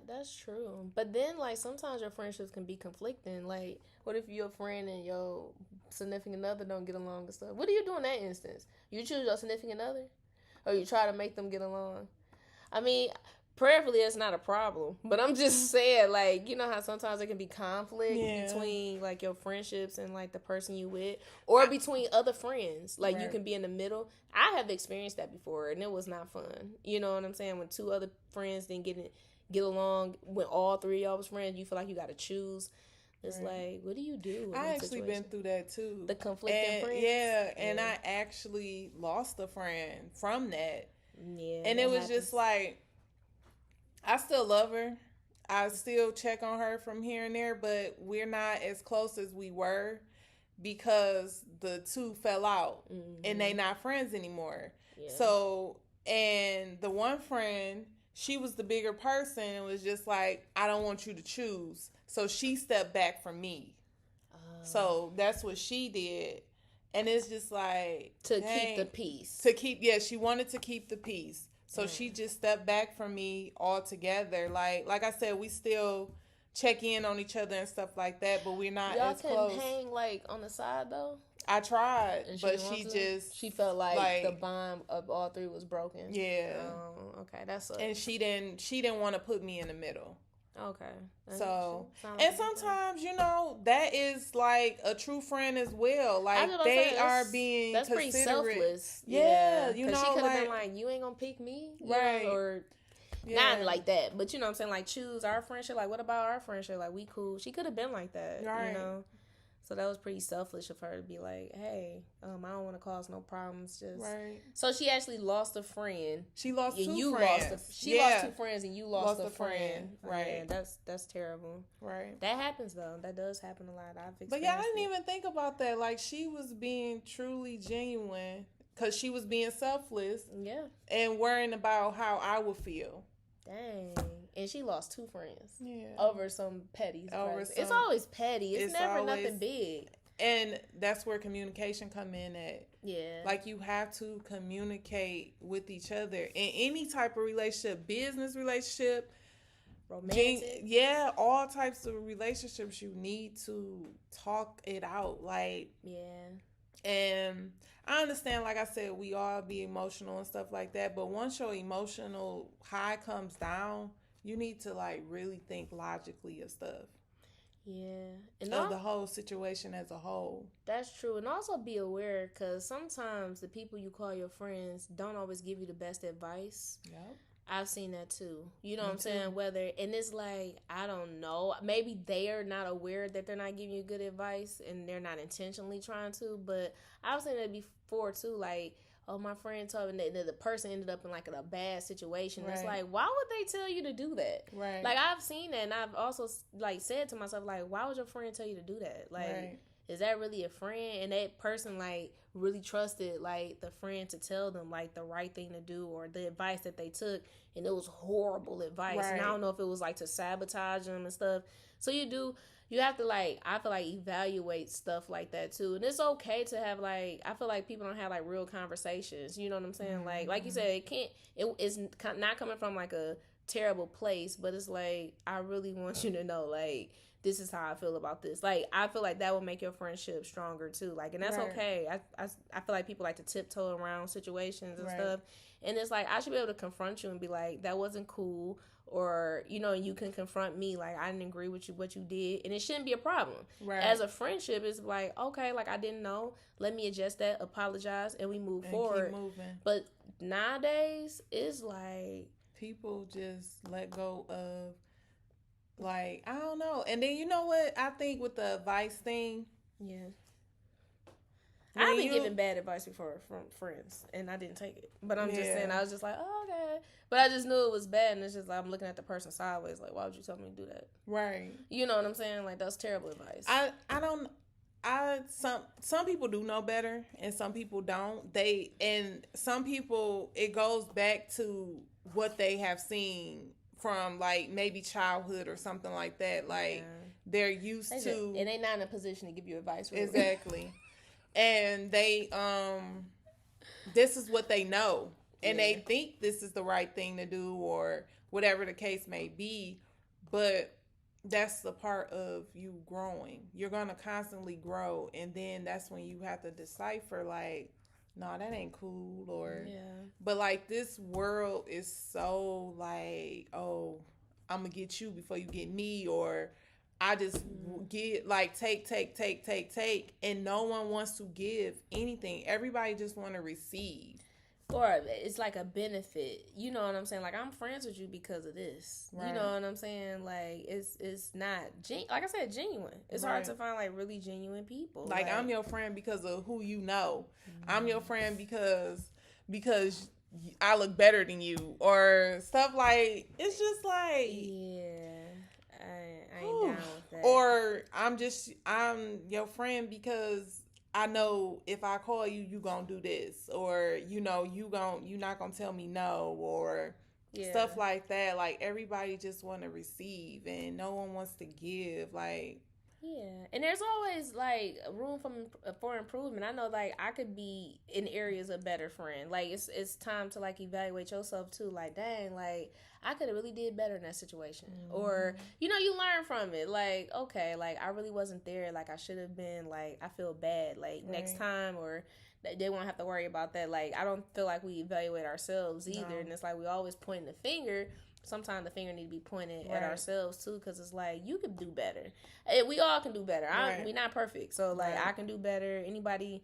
that's true. But then, like, sometimes your friendships can be conflicting. Like, what if your friend and your significant other don't get along and stuff? What do you do in that instance? You choose your significant other, or you try to make them get along? I mean, prayerfully, it's not a problem. But I'm just saying, like, you know how sometimes there can be conflict between, like, your friendships and, like, the person you with, or between other friends. Like, you can be in the middle. I have experienced that before, and it was not fun. You know what I'm saying? When two other friends didn't get along, when all three of y'all was friends, you feel like you got to choose. It's like, what do you do? I actually been through that, too. The conflicting friends? Yeah, and I actually lost a friend from that. Yeah. And it was happens. Just like, I still love her. I still check on her from here and there, but we're not as close as we were because the two fell out and they not friends anymore. Yeah. So, and the one friend, she was the bigger person and was just like, I don't want you to choose. So she stepped back from me. So that's what she did. And it's just like, keep the peace. She wanted to keep the peace. So she just stepped back from me altogether. Like I said, we still check in on each other and stuff like that, but we're not as close. Y'all couldn't hang, like, on the side, though? I tried, but she felt like the bond of all three was broken. Yeah. Okay, that's and she didn't want to put me in the middle. Okay. So, and sometimes, you know, that is like a true friend as well. Like, they are being that's pretty selfless. Yeah, you know, she could have been like, you ain't gonna pick me, right? Know, or not like that, but you know what I'm saying, like, choose our friendship. Like, what about our friendship? Like, we cool. She could have been like that, right? You know. So that was pretty selfish of her to be like, hey, I don't want to cause no problems. Just right. So she actually lost a friend. She lost two friends. Lost two friends, and you lost a friend. Right. Oh, man, that's terrible. Right. That happens though. That does happen a lot. I've experienced. But yeah, I didn't even think about that. Like, she was being truly genuine because she was being selfless. Yeah. And worrying about how I would feel. Dang. And she lost two friends. Yeah. Over some petty. It's always petty. It's never nothing big. And that's where communication come in at. Yeah. Like, you have to communicate with each other in any type of relationship, business relationship, Romantic. yeah, all types of relationships. You need to talk it out. Like, Yeah. and I understand, like I said, we all be emotional and stuff like that. But once your emotional high comes down, you need to like really think logically of stuff. Yeah. And Of the whole situation as a whole. that's true. And also be aware, because sometimes the people you call your friends don't always give you the best advice. Yep. I've seen that too. You know Me what I'm saying? too. Whether, and it's like, I don't know. Maybe they are not aware that they're not giving you good advice and they're not intentionally trying to. But I've seen that before too. Like, oh, my friend told me that the person ended up in like a bad situation. Right. It's like, why would they tell you to do that? Right. Like, I've seen that, and I've also like said to myself, like, why would your friend tell you to do that? Like, Right. is that really a friend? And that person like really trusted like the friend to tell them like the right thing to do or the advice that they took, and it was horrible advice. Right. And I don't know if it was like to sabotage them and stuff. So you have to like, I feel like, evaluate stuff like that too. And it's okay to have like, I feel like people don't have like real conversations. You know what I'm saying? Mm-hmm. Like you said, it's not coming from like a terrible place, but it's like, I really want you to know like, this is how I feel about this. Like, I feel like that will make your friendship stronger too. Like, and that's Right. okay. I feel like people like to tiptoe around situations and Right. stuff. And it's like, I should be able to confront you and be like, that wasn't cool. Or, you know, you can confront me like, I didn't agree with you, what you did. And it shouldn't be a problem. Right. As a friendship, it's like, okay, like, I didn't know. Let me adjust that, apologize, and we move and forward. keep moving. But nowadays, it's like, people just let go of, like, I don't know. And then, you know what I think with the advice thing? yeah. When I've been you- giving bad advice before from friends, and I didn't take it. But I'm just Yeah. saying, I was just like, oh, okay. But I just knew it was bad, and it's just like, I'm looking at the person sideways, like, why would you tell me to do that? Right. You know what I'm saying? Like, that's terrible advice. Some people do know better and some people don't. And some people, it goes back to what they have seen from like maybe childhood or something like that. Like, Yeah. they're used They to just, and they not in a position to give you advice. Really. exactly. And they this is what they know, and Yeah. they think this is the right thing to do or whatever the case may be. But that's the part of you growing. You're going to constantly grow, and then that's when you have to decipher like, no, that ain't cool. Or Yeah. but like, this world is so like, oh, I'm gonna get you before you get me, or I just get like take, and no one wants to give anything. Everybody just want to receive. Or it's like a benefit. You know what I'm saying? Like, I'm friends with you because of this. Right. You know what I'm saying? Like, it's not, like I said, genuine. It's hard Right. to find, like, really genuine people. Like, I'm your friend because of who you know. Mm-hmm. I'm your friend because I look better than you, or stuff like, it's just like, Yeah. I ain't whew. down with that. Or I'm your friend because I know if I call you, you gonna do this, or you know you're not gonna tell me no, or Yeah. stuff like that. Like, everybody just want to receive, and no one wants to give. Like, Yeah, and there's always like room for improvement. I know, like, I could be in areas a better friend. Like, it's time to like evaluate yourself too. Like, dang, like, I could have really did better in that situation, or you know, you learn from it. Like, okay, like, I really wasn't there. Like, I should have been. Like, I feel bad. Like, next Right. time, or they won't have to worry about that. Like, I don't feel like we evaluate ourselves either, No. and it's like we always point the finger. Sometimes the finger need to be pointed at Right. ourselves too, because it's like, you could do better. We all can do better. Right. We're not perfect, so like, Right. I can do better. Anybody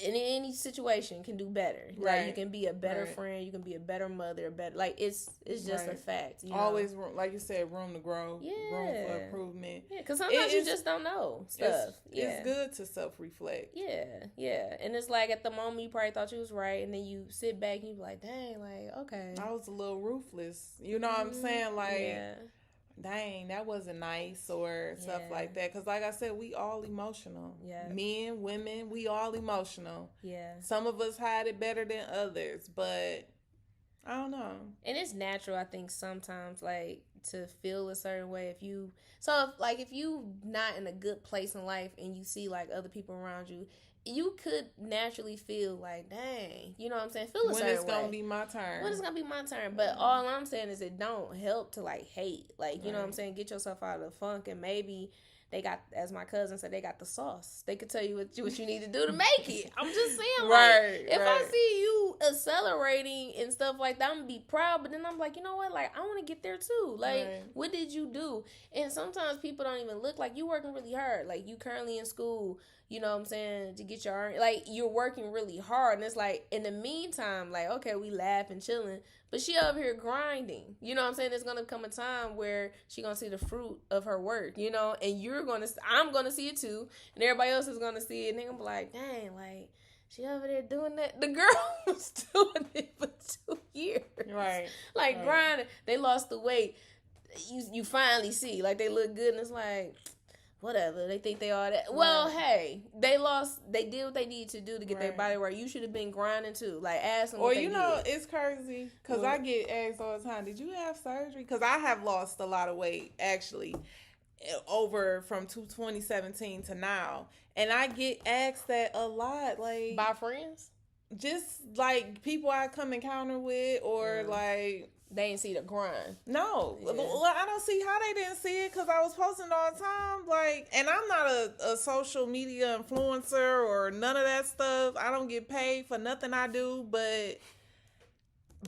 in any situation can do better. Like, Right. you can be a better Right. friend. You can be a better mother. A better, like, it's just a Right. fact. You know? Always, like you said, room to grow, room for Yeah. improvement. Yeah, because sometimes you It's- just don't know stuff. It's good to self-reflect. Yeah. And it's like, at the moment you probably thought you was right, and then you sit back and you be like, dang, like, okay. I was a little ruthless. You know what I'm saying? Like, Yeah. dang, that wasn't nice, or stuff Yeah. like that. Because like I said, we all emotional. Yeah. Men, women, we all emotional. Yeah. Some of us hide it better than others, but I don't know. And it's natural, I think, sometimes, like, to feel a certain way if you... So, if you not in a good place in life and you see, like, other people around you, you could naturally feel like, dang, you know what I'm saying? Feel a certain way. When it's going to be my turn. When it's going to be my turn. But all I'm saying is it don't help to, like, hate. Like, you know what I'm saying? Get yourself out of the funk, and maybe... They got, as my cousin said, they got the sauce. They could tell you what you need to do to make it. I'm just saying, like, if I see you accelerating and stuff like that, I'm going to be proud. But then I'm like, you know what? Like, I want to get there too. Like, what did you do? And sometimes people don't even look like you working really hard. Like, you currently in school, you know what I'm saying, to get your, like, you're working really hard. And it's like, in the meantime, like, okay, we laugh and chilling. But she over here grinding. You know what I'm saying? There's going to come a time where she going to see the fruit of her work, you know? And I'm going to see it too. And everybody else is going to see it. And they're going to be like, dang, like, she over there doing that. The girl was doing it for 2 years. Right. Like, grinding. They lost the weight. You finally see. Like, they look good. And it's like... whatever, they think they are that. Well, hey, they did what they needed to do to get their body right. You should have been grinding too. Like, ask them. Or you know, it's crazy because I get asked all the time, "Did you have surgery?" Because I have lost a lot of weight actually, over from 2017 to now, and I get asked that a lot, like by friends, just like people I come encounter with, or like. They didn't see the grind. No. Yeah. Well, I don't see how they didn't see it because I was posting all the time. Like, and I'm not a social media influencer or none of that stuff. I don't get paid for nothing I do, but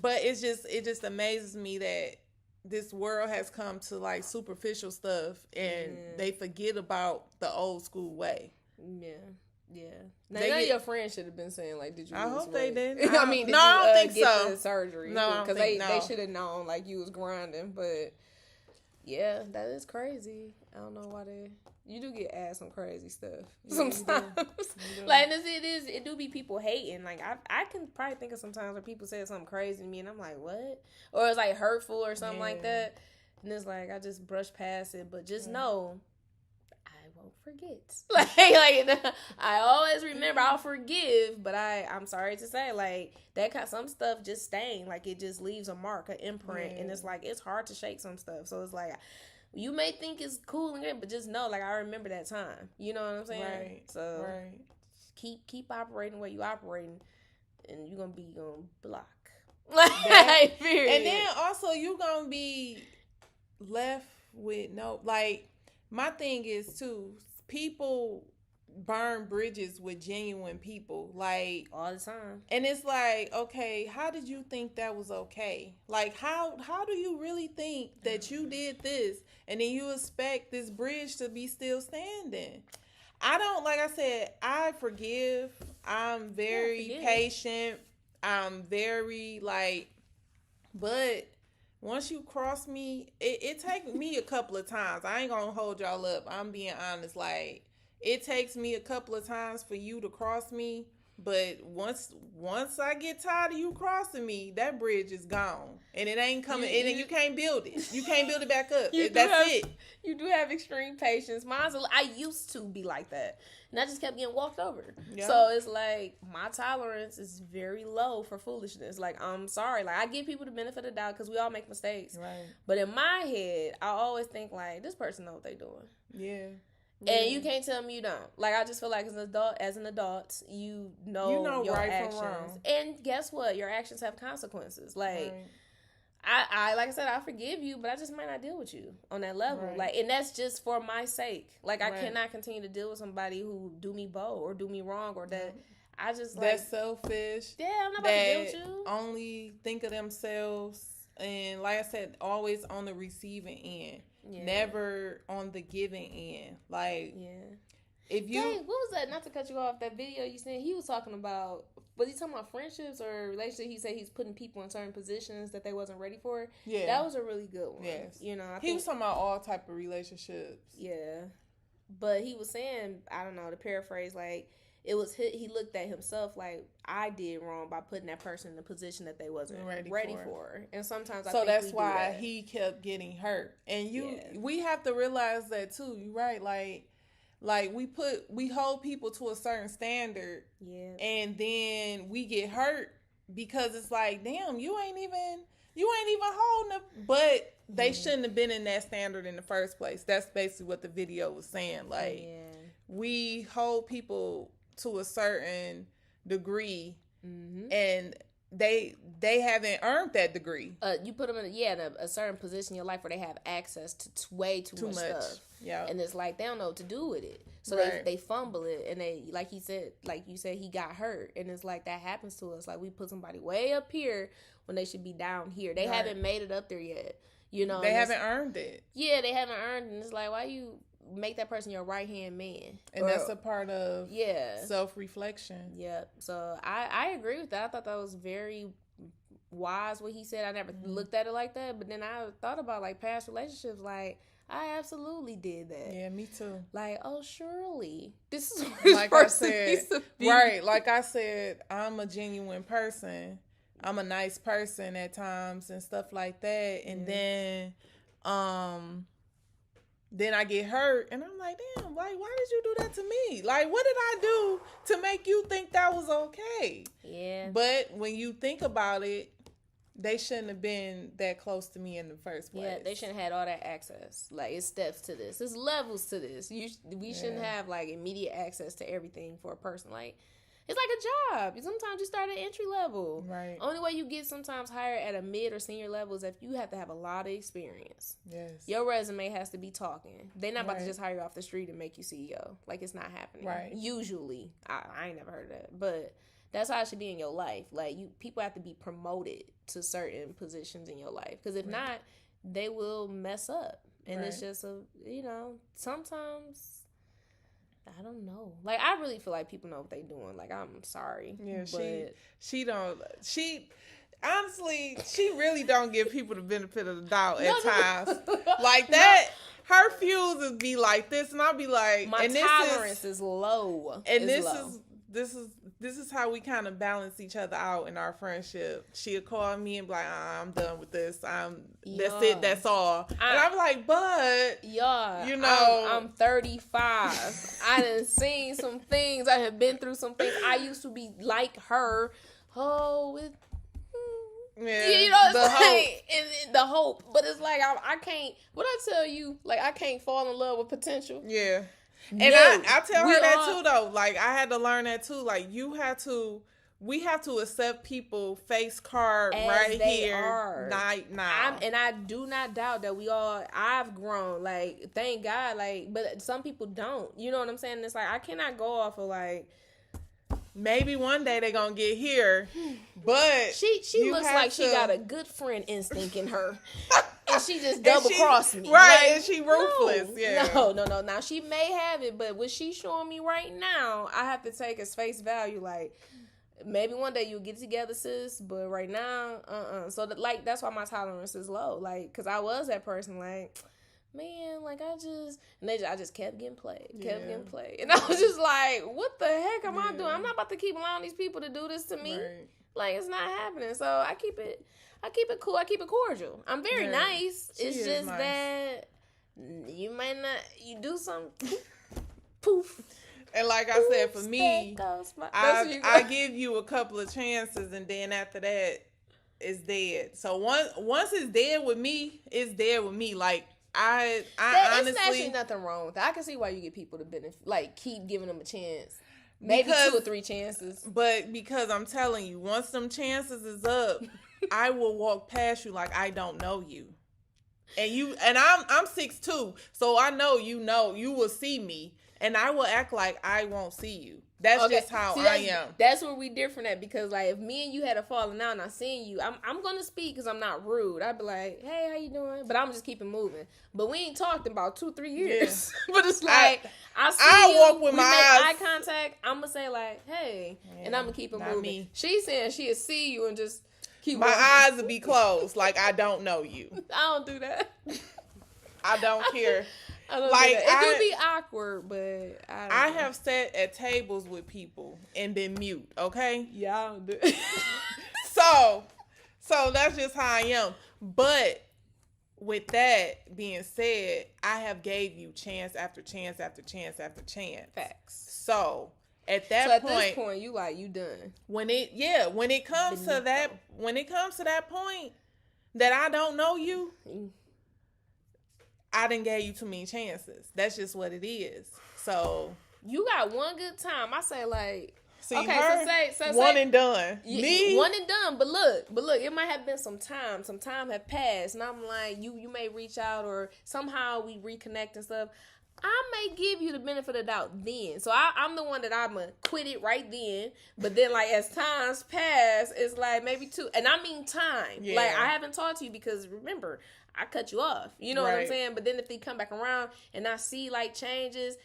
it just amazes me that this world has come to like superficial stuff and they forget about the old school way. Yeah. Yeah. Now, none of your friends should have been saying, like, did you lose I hope weight? they didn't. I mean, did no, you I don't think get so. The surgery? No, because they should have known, like, you was grinding. But, yeah, that is crazy. I don't know why you do get asked some crazy stuff sometimes. Like, it do be people hating. Like, I can probably think of sometimes where people say something crazy to me, and I'm like, what? Or it's, like, hurtful or something like that. And it's like, I just brush past it. But just know... won't forget. like I always remember. I'll forgive, but I'm sorry to say, like, that some stuff just stain. Like, it just leaves a mark, an imprint, and it's like it's hard to shake some stuff. So it's like you may think it's cool and great, but just know, like, I remember that time. You know what I'm saying? Right. So keep operating where you operating, and you're gonna block. Like, period. And then also you gonna be left with my thing is too, people burn bridges with genuine people, like, all the time. And it's like, okay, how did you think that was okay? Like, how do you really think that you did this and then you expect this bridge to be still standing? I don't, like I said, I forgive. I'm very patient. I'm very, like, but once you cross me, it takes me a couple of times. I ain't gonna hold y'all up. I'm being honest. Like, it takes me a couple of times for you to cross me. But once I get tired of you crossing me, that bridge is gone. And it ain't coming. And you can't build it. You can't build it back up. That's it. You do have extreme patience. I used to be like that. And I just kept getting walked over. Yeah. So it's like my tolerance is very low for foolishness. Like, I'm sorry. Like, I give people the benefit of the doubt because we all make mistakes. Right. But in my head, I always think, like, this person knows what they're doing. Yeah. And you can't tell me you don't. Like, I just feel like as an adult, you know your right actions. from wrong. And guess what? Your actions have consequences. Like, I like I said, I forgive you, but I just might not deal with you on that level. Right. Like, and that's just for my sake. Like, I cannot continue to deal with somebody who do me bow or do me wrong or that. I just like that's selfish. Yeah, I'm not about to deal with you. Only think of themselves, and like I said, always on the receiving end. Yeah. Never on the giving end. Like, if you... Dang, what was that? Not to cut you off, that video you seen, he was talking about... Was he talking about friendships or relationships? He said he's putting people in certain positions that they wasn't ready for. Yeah. That was a really good one. Yes. You know, he was talking about all type of relationships. Yeah. But he was saying, I don't know, to paraphrase, like, it was he looked at himself like, I did wrong by putting that person in a position that they wasn't ready for. And sometimes I think that's why he kept getting hurt. And we have to realize that too. You're right. Like we hold people to a certain standard. Yeah. And then we get hurt because it's like, damn, you ain't even holding it. But they shouldn't have been in that standard in the first place. That's basically what the video was saying. Like, we hold people to a certain degree, and they haven't earned that degree. You put them in a certain position in your life where they have access to way too much stuff. Yeah, and it's like they don't know what to do with it, so they fumble it, and they like you said, he got hurt, and it's like that happens to us. Like, we put somebody way up here when they should be down here. They haven't made it up there yet. You know, they haven't earned it. Yeah, they haven't earned it. And it's like, why you make that person your right hand man? And that's a part of self-reflection. Yeah. So I agree with that. I thought that was very wise what he said. I never looked at it like that, but then I thought about like past relationships. Like, I absolutely did that. Yeah, me too. Like, oh, surely this is what this person needs to be. Right. Like I said, I'm a genuine person. I'm a nice person at times and stuff like that. And then I get hurt and I'm like, damn, like, why did you do that to me? Like, what did I do to make you think that was okay? Yeah. But when you think about it, they shouldn't have been that close to me in the first place. Yeah, they shouldn't have had all that access. Like, it's steps to this. There's levels to this. We shouldn't have, like, immediate access to everything for a person. Like, it's like a job. Sometimes you start at entry level. Right. Only way you get sometimes higher at a mid or senior level is if you have to have a lot of experience. Yes. Your resume has to be talking. They're not about to just hire you off the street and make you CEO. Like, it's not happening. Right. Usually. I ain't never heard of that. But that's how it should be in your life. Like, people have to be promoted to certain positions in your life. Because if not, they will mess up. And it's just sometimes... I don't know. Like, I really feel like people know what they doing. Like, I'm sorry. Yeah, honestly, she really don't give people the benefit of the doubt at times. Like that, her fuses be like this, and I'll be like, my tolerance is low. And this is how we kind of balance each other out in our friendship. She'll call me and be like, I'm done with this. That's it. That's all. And I'm like, but you know, I'm 35. I done seen some things. I have been through some things. I used to be like her. Oh, you know, it's the hope. But it's like I can't. What I tell you, like, I can't fall in love with potential. Yeah. And I tell her that too, though. Like, I had to learn that too. Like, we have to accept people face card as right here, now. And I do not doubt that I've grown. Like, thank God. Like, but some people don't. You know what I'm saying? It's like, I cannot go off of like, maybe one day they're gonna get here, but she looks like she got a good friend instinct in her. And she just double crossed me. Right, like, and she ruthless. No. Now, she may have it, but what she's showing me right now, I have to take as face value. Like, maybe one day you'll get together, sis, but right now, So, that's why my tolerance is low. Like, because I was that person, like, man, like, I just kept getting played. And I was just like, what the heck am I doing? I'm not about to keep allowing these people to do this to me. Right. Like, it's not happening. So, I keep it cool. I keep it cordial. I'm very nice. It's just nice. That you might not, you do something, poof. And like I said, for me, I give you a couple of chances, and then after that, it's dead. So once it's dead with me, it's dead with me. Like, I honestly, it's actually nothing wrong with that. I can see why you get people to benefit, like, keep giving them a chance. Maybe 2 or 3 chances. But because I'm telling you, once them chances is up, I will walk past you like I don't know you. And I'm 6'2", so I know you will see me, and I will act like I won't see you. That's just how I am. That's where we different at, because like if me and you had a falling out and I seen you, I'm gonna speak because I'm not rude. I'd be like, hey, how you doing? But I'm just keep it moving. But we ain't talked in about 2-3 years. Yeah. But it's like I walk with my eyes. Eye contact. I'm gonna say like, hey, and I'm gonna keep it moving. Me. She's saying she'll see you and just keep. My walking. eyes will be closed, like I don't know you. I don't do that. I don't care. It do be awkward, but I have sat at tables with people and been mute. Okay, yeah, I don't do. So that's just how I am. But with that being said, I have gave you chance after chance after chance after chance. Facts. So At that so at point, this point, you done. When it comes to that point that I don't know you, I done gave you too many chances. That's just what it is. So you got one good time. I say like. See, okay, so one and done. Me, one and done. But look, it might have been some time. Some time have passed, and I'm like, you may reach out or somehow we reconnect and stuff. I may give you the benefit of the doubt then. So I'm the one that I'm going to quit it right then. But then, like, as times pass, it's like maybe two. And I mean time. Yeah. Like, I haven't talked to you because, remember, I cut you off. You know what I'm saying? But then if they come back around and I see, like, changes,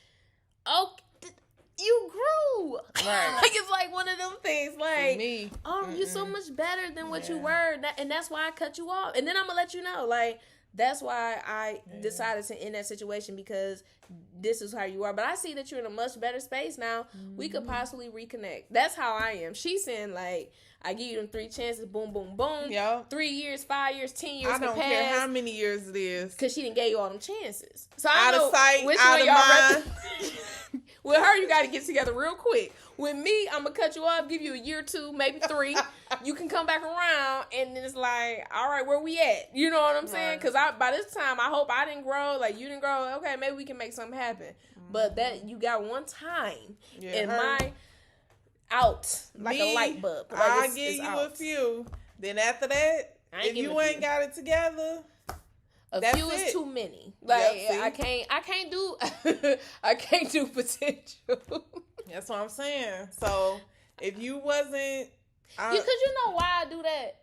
you grew. Right. Like, it's like one of them things. Like, me. You're so much better than what you were. And that's why I cut you off. And then I'm going to let you know, like, that's why I decided to end that situation because this is how you are. But I see that you're in a much better space now. We could possibly reconnect. That's how I am. She's saying, like, I give you them 3 chances, boom, boom, boom. Yep. 3 years, 5 years, 10 years. I don't care how many years it is. Because she didn't give you all them chances. So I don't know of sight, which out of mind. With her, you got to get together real quick. With me, I'm going to cut you off, give you a year or 2, maybe 3. You can come back around, and then it's like, all right, where we at? You know what I'm saying? Because by this time, I hope I didn't grow, like you didn't grow. Okay, maybe we can make something happen. But that you got one time in my out, like a light bulb. Like I'll give you out. A few. Then after that, if you ain't got it together... A few is too many. Like I can't do I can't do potential. That's what I'm saying. So if you wasn't because you know why I do that?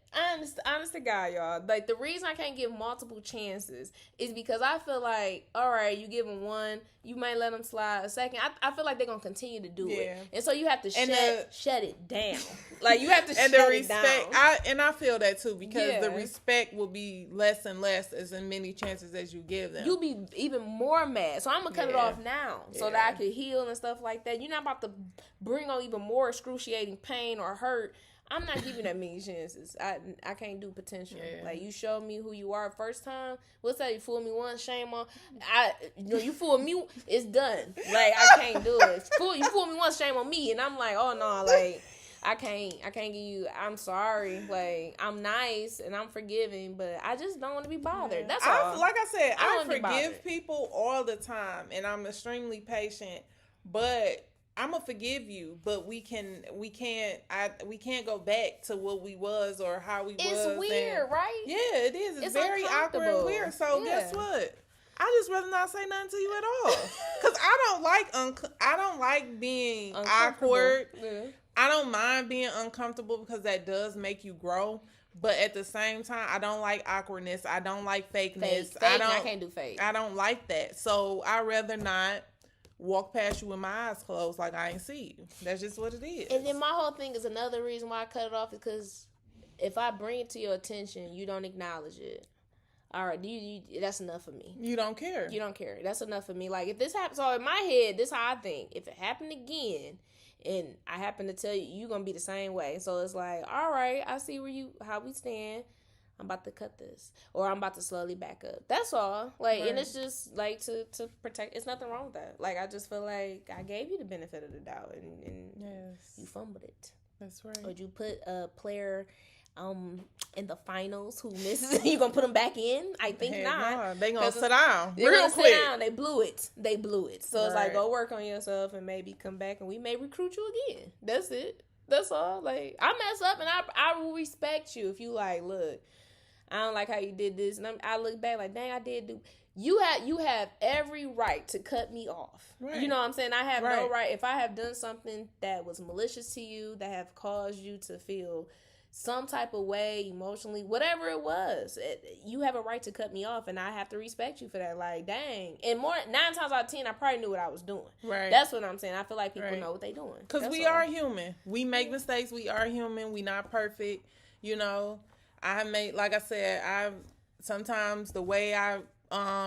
Honest to God, y'all. Like, the reason I can't give multiple chances is because I feel like, all right, you give them one, you might let them slide a second. I feel like they're going to continue to do it. And so you have to shut it down. Like, you have to shut it down. I feel that, too, because the respect will be less and less as many chances as you give them. You'll be even more mad. So I'm going to cut it off now so that I can heal and stuff like that. You're not about to bring on even more excruciating pain or hurt. I'm not giving that many chances. I can't do potential. Yeah. Like, you showed me who you are first time. What's that? You fooled me once, shame on. You fooled me. It's done. Like, I can't do it. You fooled me once, shame on me. And I'm like, oh no, like I can't give you. I'm sorry. Like, I'm nice and I'm forgiving, but I just don't want to be bothered. Yeah. That's all. Like I said, I forgive people all the time, and I'm extremely patient, but. I'm gonna forgive you, but we can't go back to what we was or how we was. It's weird, right? Yeah, it is. It's very awkward and weird. So guess what? I just rather not say nothing to you at all, because I don't like being awkward. Yeah. I don't mind being uncomfortable because that does make you grow. But at the same time, I don't like awkwardness. I don't like fakeness. I can't do fake. I don't like that. So I'd rather not walk past you with my eyes closed like I ain't see you. That's just what it is. And then my whole thing is another reason why I cut it off is because if I bring it to your attention, you don't acknowledge it. All right, that's enough for me. You don't care. You don't care. That's enough for me. Like, if this happens, so in my head, this is how I think. If it happened again, and I happen to tell you, you're gonna be the same way. So it's like, all right, I see how we stand. I'm about to cut this, or I'm about to slowly back up. That's all. Like, right. And it's just like to protect. It's nothing wrong with that. Like, I just feel like I gave you the benefit of the doubt, and you fumbled it. That's right. Or you put a player in the finals who misses, you gonna put them back in? I think not. No. They gonna sit down real quick. Sit down. They blew it. So it's like, go work on yourself and maybe come back, and we may recruit you again. That's it. That's all. Like, I mess up, and I will respect you if you like, look, I don't like how you did this, and I look back like, dang, I did do. You have every right to cut me off. Right. You know what I'm saying? I have no right. If I have done something that was malicious to you, that have caused you to feel some type of way emotionally, whatever it was, you have a right to cut me off, and I have to respect you for that. Like, dang. And 9 times out of 10, I probably knew what I was doing. Right. That's what I'm saying. I feel like people know what they're doing. Because we are human. We make mistakes. We are human. We not perfect. You know, like I said, sometimes the way I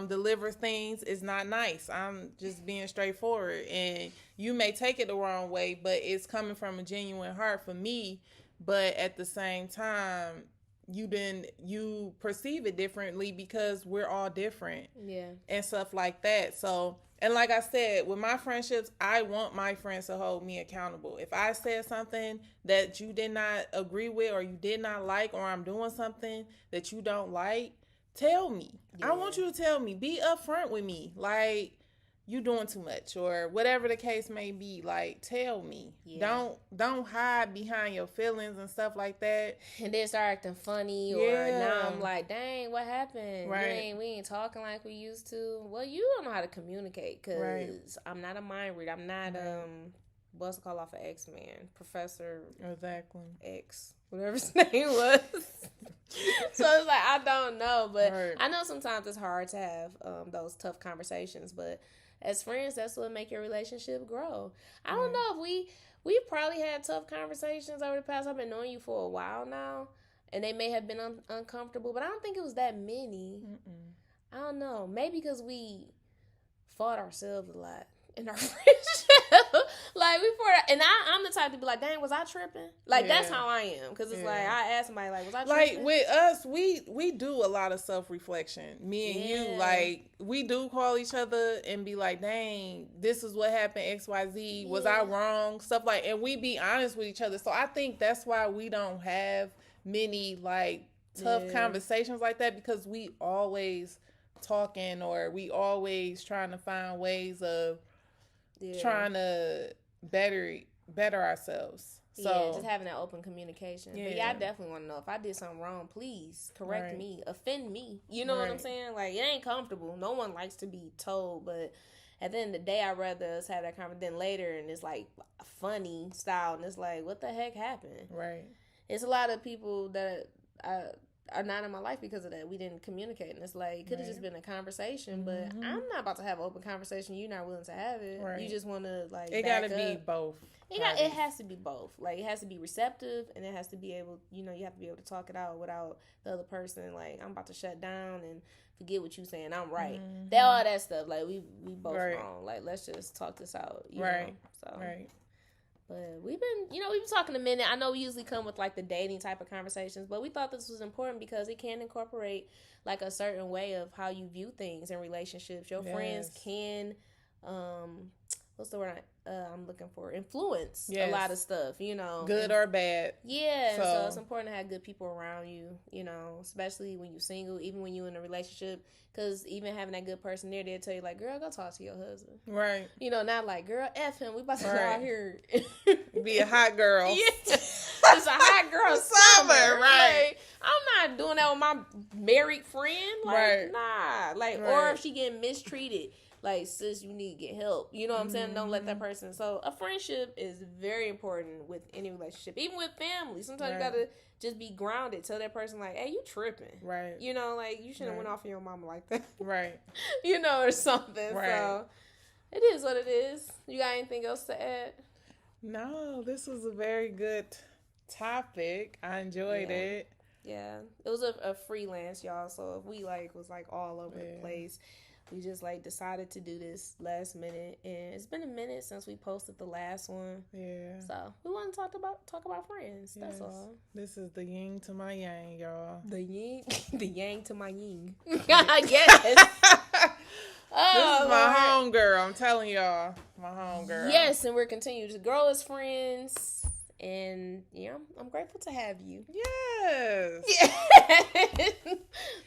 deliver things is not nice. I'm just being straightforward, and you may take it the wrong way, but it's coming from a genuine heart for me. But at the same time, you perceive it differently because we're all different. Yeah. And stuff like that. So, and like I said, with my friendships, I want my friends to hold me accountable. If I said something that you did not agree with or you did not like, or I'm doing something that you don't like, tell me. Yeah. I want you to tell me. Be upfront with me. Like, you doing too much or whatever the case may be. Like, tell me. Yeah. Don't hide behind your feelings and stuff like that. And then start acting funny or now I'm like, dang, what happened? Right. We ain't talking like we used to. Well, you don't know how to communicate because I'm not a mind reader. I'm not what's it called off of X-Men? Professor exactly X, whatever his name was. So it's like I don't know, but I know sometimes it's hard to have those tough conversations, but as friends, that's what make your relationship grow. I don't know if we probably had tough conversations over the past. I've been knowing you for a while now, and they may have been uncomfortable, but I don't think it was that many. I don't know. Maybe because we fought ourselves a lot in our friendship. Like, we fought, and I'm the type to be like, dang, was I tripping? Like, that's how I am. Because it's like, I ask somebody, like, was I tripping? Like, with us, we do a lot of self-reflection. Me and you, like, we do call each other and be like, dang, this is what happened, XYZ. Was I wrong? Stuff like, and we be honest with each other. So I think that's why we don't have many, like, tough conversations like that, because we always talking, or we always trying to find ways of trying to better ourselves. So just having that open communication. But I definitely want to know if I did something wrong. Please correct me, offend me. You know what I'm saying? Like, it ain't comfortable. No one likes to be told, but at the end of the day, I'd rather us have that conversation than later, and it's like funny style, and it's like, what the heck happened? Right. It's a lot of people that are not in my life because of that. We didn't communicate, and it's like, it could have just been a conversation, but I'm not about to have an open conversation. You're not willing to have it. Right. You just want to, like, it gotta be both. It has to be both. Like, it has to be receptive, and it has to be able, you have to be able to talk it out without the other person, like, I'm about to shut down and forget what you saying. I'm right. All that stuff. Like, we both wrong. Like, let's just talk this out. You know? So. Right. But we've been talking a minute. I know we usually come with, like, the dating type of conversations, but we thought this was important because it can incorporate, like, a certain way of how you view things in relationships. Your friends can, what's the word I'm looking for? Influence a lot of stuff, good or bad. Yeah, so it's important to have good people around you, especially when you're single, even when you're in a relationship, because even having that good person there, they'll tell you, like, girl, go talk to your husband. Right. Not like, girl, F him, we about to go out here. Be a hot girl. Yeah. It's a hot girl summer. Right. Like, I'm not doing that with my married friend. Like, nah. Like, or if she getting mistreated, like, sis, you need to get help. You know what I'm saying? Don't let that person. So a friendship is very important with any relationship, even with family. Sometimes you gotta just be grounded. Tell that person, like, hey, you tripping. Right. Like, you shouldn't have went off on your mama like that. Right. Or something. Right. So it is what it is. You got anything else to add? No, this was a very good topic. I enjoyed it. Yeah. It was a freelance, y'all. So if we, like, was, like, all over the place, we just, like, decided to do this last minute, and it's been a minute since we posted the last one. Yeah. So we want to talk about friends. That's all. This is the yin to my yang, y'all. The yang to my yin. Yes. This is my homegirl. I'm telling y'all, my homegirl. Yes, and we're continuing to grow as friends. And I'm grateful to have you. Yes.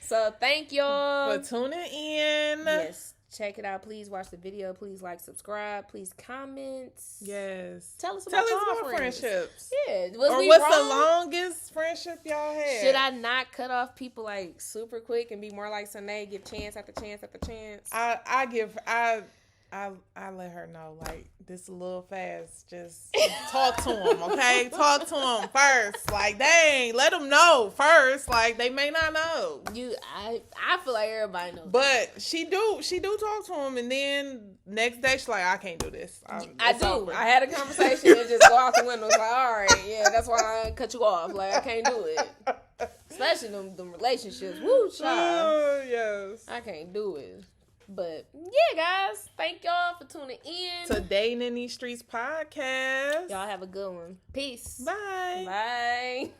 So thank y'all for tuning in. Yes. Check it out. Please watch the video. Please like, subscribe. Please comment. Yes. Tell us about friendships. Yeah. What's the longest friendship y'all had? Should I not cut off people, like, super quick and be more like Sanae, give chance after chance after chance? I let her know, like, this a little fast. Just talk to them, okay? Talk to them first. Like, dang, let them know first. Like, they may not know. I feel like everybody knows. But she do talk to them, and then next day she's like, I can't do this. I do. Over. I had a conversation and just go out the window. It's like, all right, yeah, that's why I cut you off. Like, I can't do it. Especially them relationships. Woo, child. Yes. I can't do it. But yeah, guys, thank y'all for tuning in to Dating in These Streets podcast. Y'all have a good one. Peace. Bye. Bye.